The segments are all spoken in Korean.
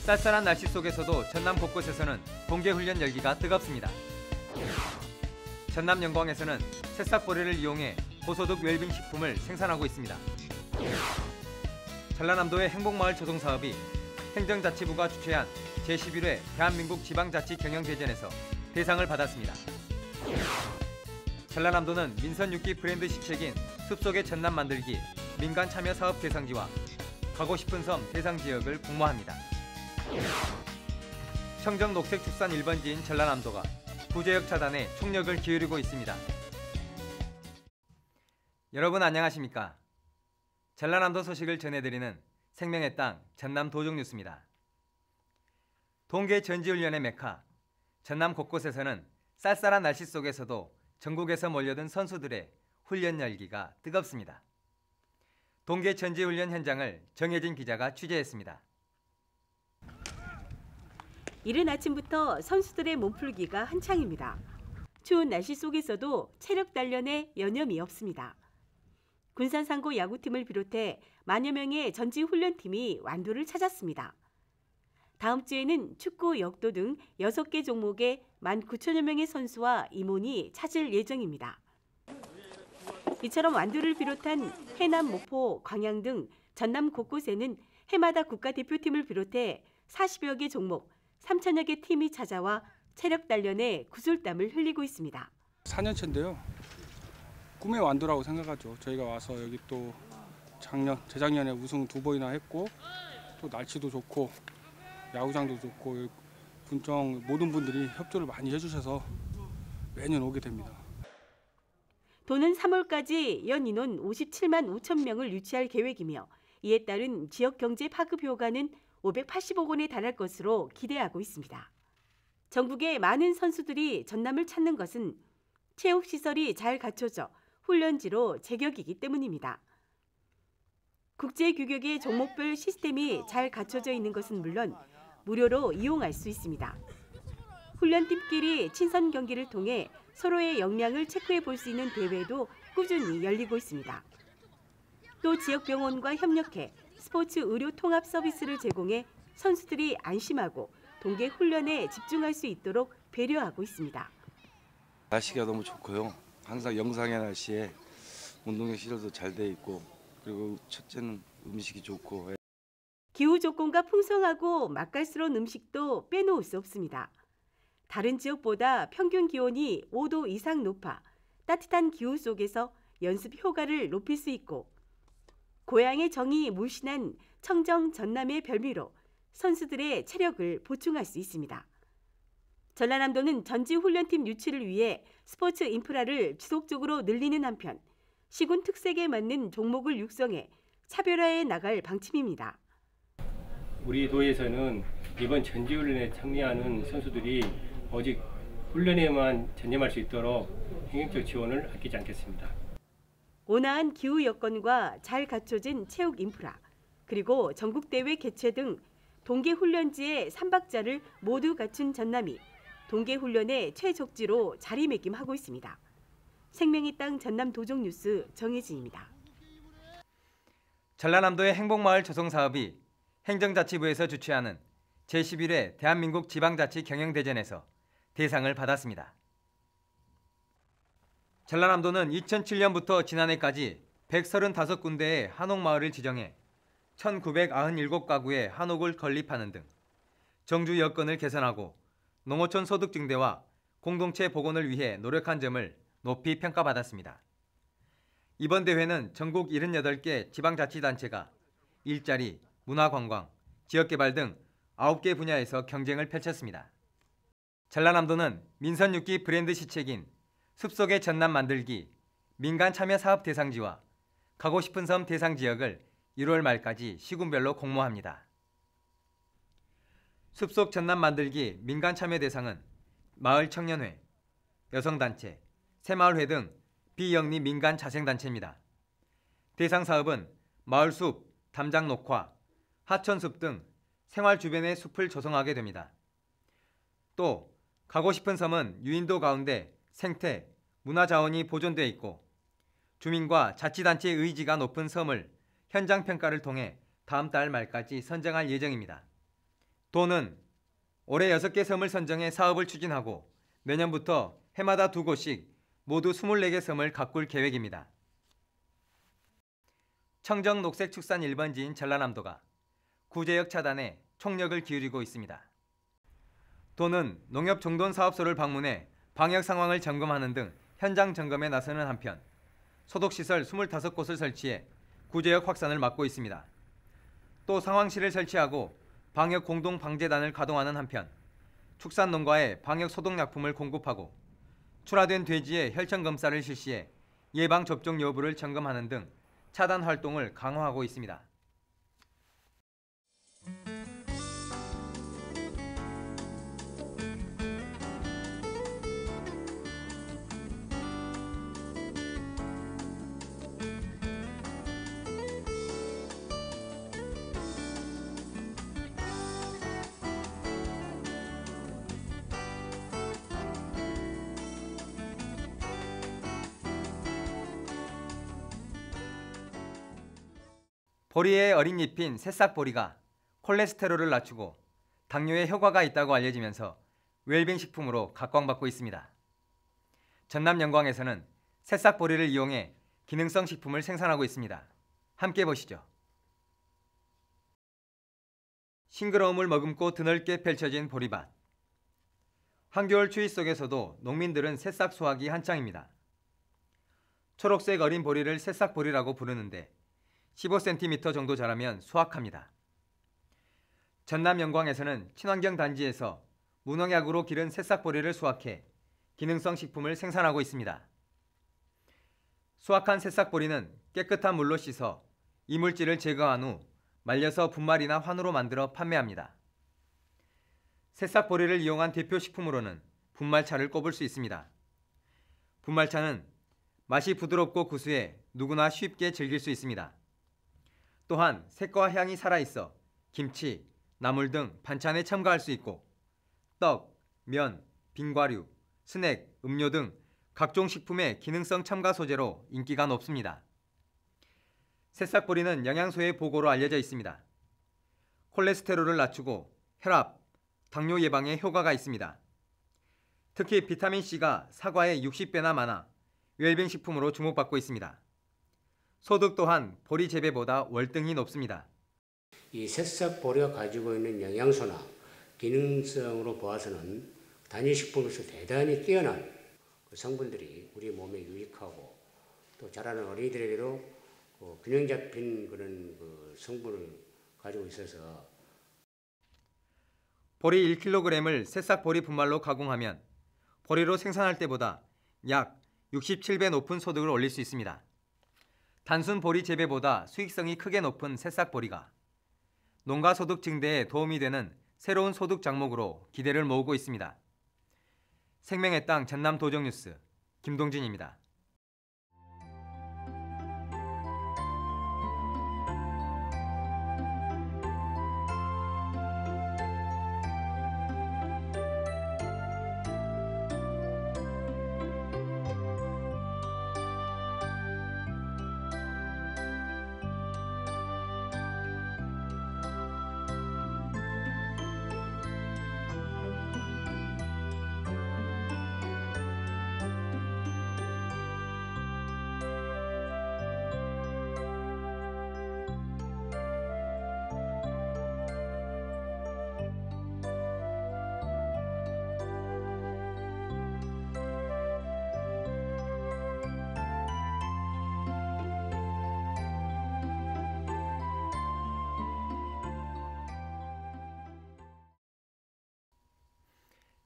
쌀쌀한 날씨 속에서도 전남 곳곳에서는 동계훈련 열기가 뜨겁습니다. 전남 영광에서는 새싹보리를 이용해 고소득 웰빙 식품을 생산하고 있습니다. 전라남도의 행복마을 조성사업이 행정자치부가 주최한 제11회 대한민국 지방자치 경영대전에서 대상을 받았습니다. 전라남도는 민선 6기 브랜드 시책인 숲속의 전남 만들기 민간 참여 사업 대상지와 가고 싶은 섬 대상 지역을 공모합니다. 청정 녹색 축산 1번지인 전라남도가 부재역 차단에 총력을 기울이고 있습니다. 여러분 안녕하십니까? 전라남도 소식을 전해드리는 생명의 땅 전남 도종뉴스입니다. 동계 전지훈련의 메카, 전남 곳곳에서는 쌀쌀한 날씨 속에서도 전국에서 몰려든 선수들의 훈련 열기가 뜨겁습니다. 동계 전지훈련 현장을 정혜진 기자가 취재했습니다. 이른 아침부터 선수들의 몸풀기가 한창입니다. 추운 날씨 속에서도 체력 단련에 여념이 없습니다. 군산상고 야구팀을 비롯해 만여 명의 전지훈련팀이 완도를 찾았습니다. 다음 주에는 축구, 역도 등 6개 종목의 19,000여 명의 선수와 임원이 찾을 예정입니다. 이처럼 완도를 비롯한 해남, 목포, 광양 등 전남 곳곳에는 해마다 국가대표팀을 비롯해 40여 개 종목, 3,000여 개 팀이 찾아와 체력 단련에 구슬땀을 흘리고 있습니다. 4년째인데요. 꿈의 완도라고 생각하죠. 저희가 와서 여기 또 재작년에 우승 2번이나 했고 또 날씨도 좋고 야구장도 좋고 군청 모든 분들이 협조를 많이 해주셔서 매년 오게 됩니다. 도는 3월까지 연 인원 57만 5천 명을 유치할 계획이며 이에 따른 지역 경제 파급 효과는 580억 원에 달할 것으로 기대하고 있습니다. 전국의 많은 선수들이 전남을 찾는 것은 체육시설이 잘 갖춰져 훈련지로 제격이기 때문입니다. 국제규격의 종목별 시스템이 잘 갖춰져 있는 것은 물론 무료로 이용할 수 있습니다. 훈련팀끼리 친선 경기를 통해 서로의 역량을 체크해 볼 수 있는 대회도 꾸준히 열리고 있습니다. 또 지역 병원과 협력해 스포츠 의료 통합 서비스를 제공해 선수들이 안심하고 동계 훈련에 집중할 수 있도록 배려하고 있습니다. 날씨가 너무 좋고요. 항상 영상의 날씨에 운동의 시설도 잘 돼 있고 그리고 첫째는 음식이 좋고 기후 조건과 풍성하고 맛깔스러운 음식도 빼놓을 수 없습니다. 다른 지역보다 평균 기온이 5도 이상 높아 따뜻한 기후 속에서 연습 효과를 높일 수 있고 고향의 정이 물씬한 청정 전남의 별미로 선수들의 체력을 보충할 수 있습니다. 전라남도는 전지훈련팀 유치를 위해 스포츠 인프라를 지속적으로 늘리는 한편 시군 특색에 맞는 종목을 육성해 차별화해 나갈 방침입니다. 우리 도에서는 이번 전지훈련에 참여하는 선수들이 오직 훈련에만 전념할 수 있도록 행정적 지원을 아끼지 않겠습니다. 온화한 기후 여건과 잘 갖춰진 체육 인프라, 그리고 전국대회 개최 등 동계훈련지의 3박자를 모두 갖춘 전남이 동계훈련의 최적지로 자리매김하고 있습니다. 생명의 땅 전남 도종뉴스 정혜진입니다. 전라남도의 행복마을 조성사업이 행정자치부에서 주최하는 제11회 대한민국 지방자치 경영대전에서 대상을 받았습니다. 전라남도는 2007년부터 지난해까지 135군데의 한옥마을을 지정해 1997가구의 한옥을 건립하는 등 정주 여건을 개선하고 농어촌 소득 증대와 공동체 복원을 위해 노력한 점을 높이 평가받았습니다. 이번 대회는 전국 78개 지방자치단체가 일자리, 문화관광, 지역개발 등 9개 분야에서 경쟁을 펼쳤습니다. 전라남도는 민선 6기 브랜드 시책인 숲속의 전남 만들기 민간 참여 사업 대상지와 가고 싶은 섬 대상 지역을 1월 말까지 시군별로 공모합니다. 숲속 전남 만들기 민간 참여 대상은 마을 청년회, 여성단체, 새마을회 등 비영리 민간 자생단체입니다. 대상 사업은 마을숲, 담장 녹화, 하천숲 등 생활 주변의 숲을 조성하게 됩니다. 또 가고 싶은 섬은 유인도 가운데 생태, 문화자원이 보존되어 있고 주민과 자치단체의 의지가 높은 섬을 현장평가를 통해 다음 달 말까지 선정할 예정입니다. 도는 올해 6개 섬을 선정해 사업을 추진하고 내년부터 해마다 2곳씩 모두 24개 섬을 가꿀 계획입니다. 청정 녹색축산 1번지인 전라남도가 구제역 차단에 총력을 기울이고 있습니다. 도는 농협 종돈사업소를 방문해 방역 상황을 점검하는 등 현장 점검에 나서는 한편 소독시설 25곳을 설치해 구제역 확산을 막고 있습니다. 또 상황실을 설치하고 방역 공동방재단을 가동하는 한편 축산농가에 방역 소독약품을 공급하고 출하된 돼지의 혈청검사를 실시해 예방접종 여부를 점검하는 등 차단 활동을 강화하고 있습니다. 보리의 어린 잎인 새싹보리가 콜레스테롤을 낮추고 당뇨에 효과가 있다고 알려지면서 웰빙 식품으로 각광받고 있습니다. 전남 영광에서는 새싹보리를 이용해 기능성 식품을 생산하고 있습니다. 함께 보시죠. 싱그러움을 머금고 드넓게 펼쳐진 보리밭. 한겨울 추위 속에서도 농민들은 새싹 수확이 한창입니다. 초록색 어린 보리를 새싹보리라고 부르는데 15cm 정도 자라면 수확합니다. 전남 영광에서는 친환경 단지에서 무농약으로 기른 새싹보리를 수확해 기능성 식품을 생산하고 있습니다. 수확한 새싹보리는 깨끗한 물로 씻어 이물질을 제거한 후 말려서 분말이나 환으로 만들어 판매합니다. 새싹보리를 이용한 대표 식품으로는 분말차를 꼽을 수 있습니다. 분말차는 맛이 부드럽고 구수해 누구나 쉽게 즐길 수 있습니다. 또한 색과 향이 살아있어 김치, 나물 등 반찬에 첨가할 수 있고 떡, 면, 빙과류, 스낵, 음료 등 각종 식품의 기능성 첨가 소재로 인기가 높습니다. 새싹보리는 영양소의 보고로 알려져 있습니다. 콜레스테롤을 낮추고 혈압, 당뇨 예방에 효과가 있습니다. 특히 비타민C가 사과의 60배나 많아 웰빙 식품으로 주목받고 있습니다. 소득 또한 보리 재배보다 월등히 높습니다. 이 새싹보리가 가지고 있는 영양소나 기능성으로 보아서는 단위식품에서 대단히 뛰어난 성분들이 우리 몸에 유익하고 또 자라는 어린이들에게도 균형 잡힌 그런 성분을 가지고 있어서 보리 1kg을 새싹보리 분말로 가공하면 보리로 생산할 때보다 약 67배 높은 소득을 올릴 수 있습니다. 단순 보리 재배보다 수익성이 크게 높은 새싹보리가 농가 소득 증대에 도움이 되는 새로운 소득 장목으로 기대를 모으고 있습니다. 생명의 땅 전남 도정뉴스 김동진입니다.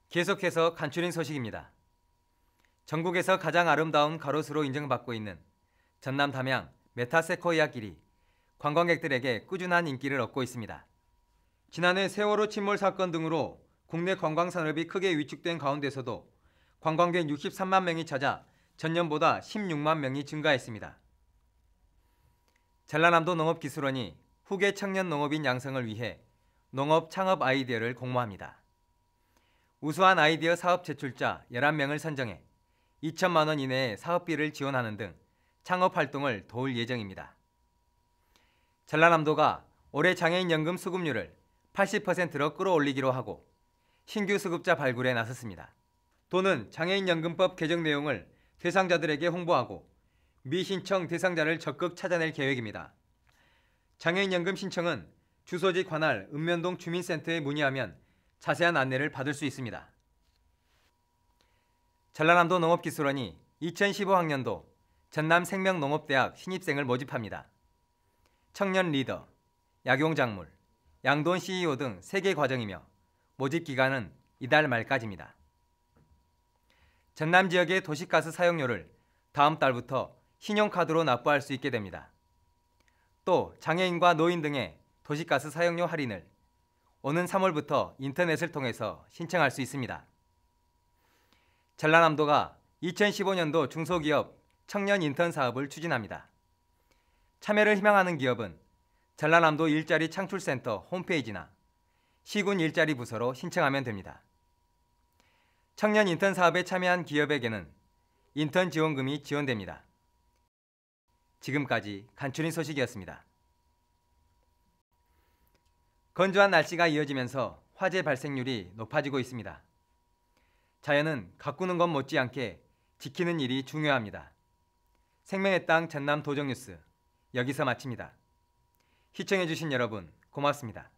계속해서 간추린 소식입니다. 전국에서 가장 아름다운 가로수로 인정받고 있는 전남 담양 메타세코이아 길이 관광객들에게 꾸준한 인기를 얻고 있습니다. 지난해 세월호 침몰 사건 등으로 국내 관광산업이 크게 위축된 가운데서도 관광객 63만 명이 찾아 전년보다 16만 명이 증가했습니다. 전라남도 농업기술원이 후계 청년 농업인 양성을 위해 농업 창업 아이디어를 공모합니다. 우수한 아이디어 사업 제출자 11명을 선정해 2천만 원 이내의 사업비를 지원하는 등 창업 활동을 도울 예정입니다. 전라남도가 올해 장애인 연금 수급률을 80%로 끌어올리기로 하고 신규 수급자 발굴에 나섰습니다. 도는 장애인연금법 개정 내용을 대상자들에게 홍보하고 미신청 대상자를 적극 찾아낼 계획입니다. 장애인연금 신청은 주소지 관할 읍면동 주민센터에 문의하면 자세한 안내를 받을 수 있습니다. 전라남도 농업기술원이 2015학년도 전남생명농업대학 신입생을 모집합니다. 청년 리더, 약용작물, 양돈 CEO 등 3개 과정이며 모집 기간은 이달 말까지입니다. 전남 지역의 도시가스 사용료를 다음 달부터 신용카드로 납부할 수 있게 됩니다. 또 장애인과 노인 등의 도시가스 사용료 할인을 오는 3월부터 인터넷을 통해서 신청할 수 있습니다. 전라남도가 2015년도 중소기업 청년 인턴 사업을 추진합니다. 참여를 희망하는 기업은 전라남도 일자리 창출센터 홈페이지나 시군 일자리 부서로 신청하면 됩니다. 청년 인턴 사업에 참여한 기업에게는 인턴 지원금이 지원됩니다. 지금까지 간추린 소식이었습니다. 건조한 날씨가 이어지면서 화재 발생률이 높아지고 있습니다. 자연은 가꾸는 것 못지않게 지키는 일이 중요합니다. 생명의 땅 전남 도정뉴스 여기서 마칩니다. 시청해주신 여러분 고맙습니다.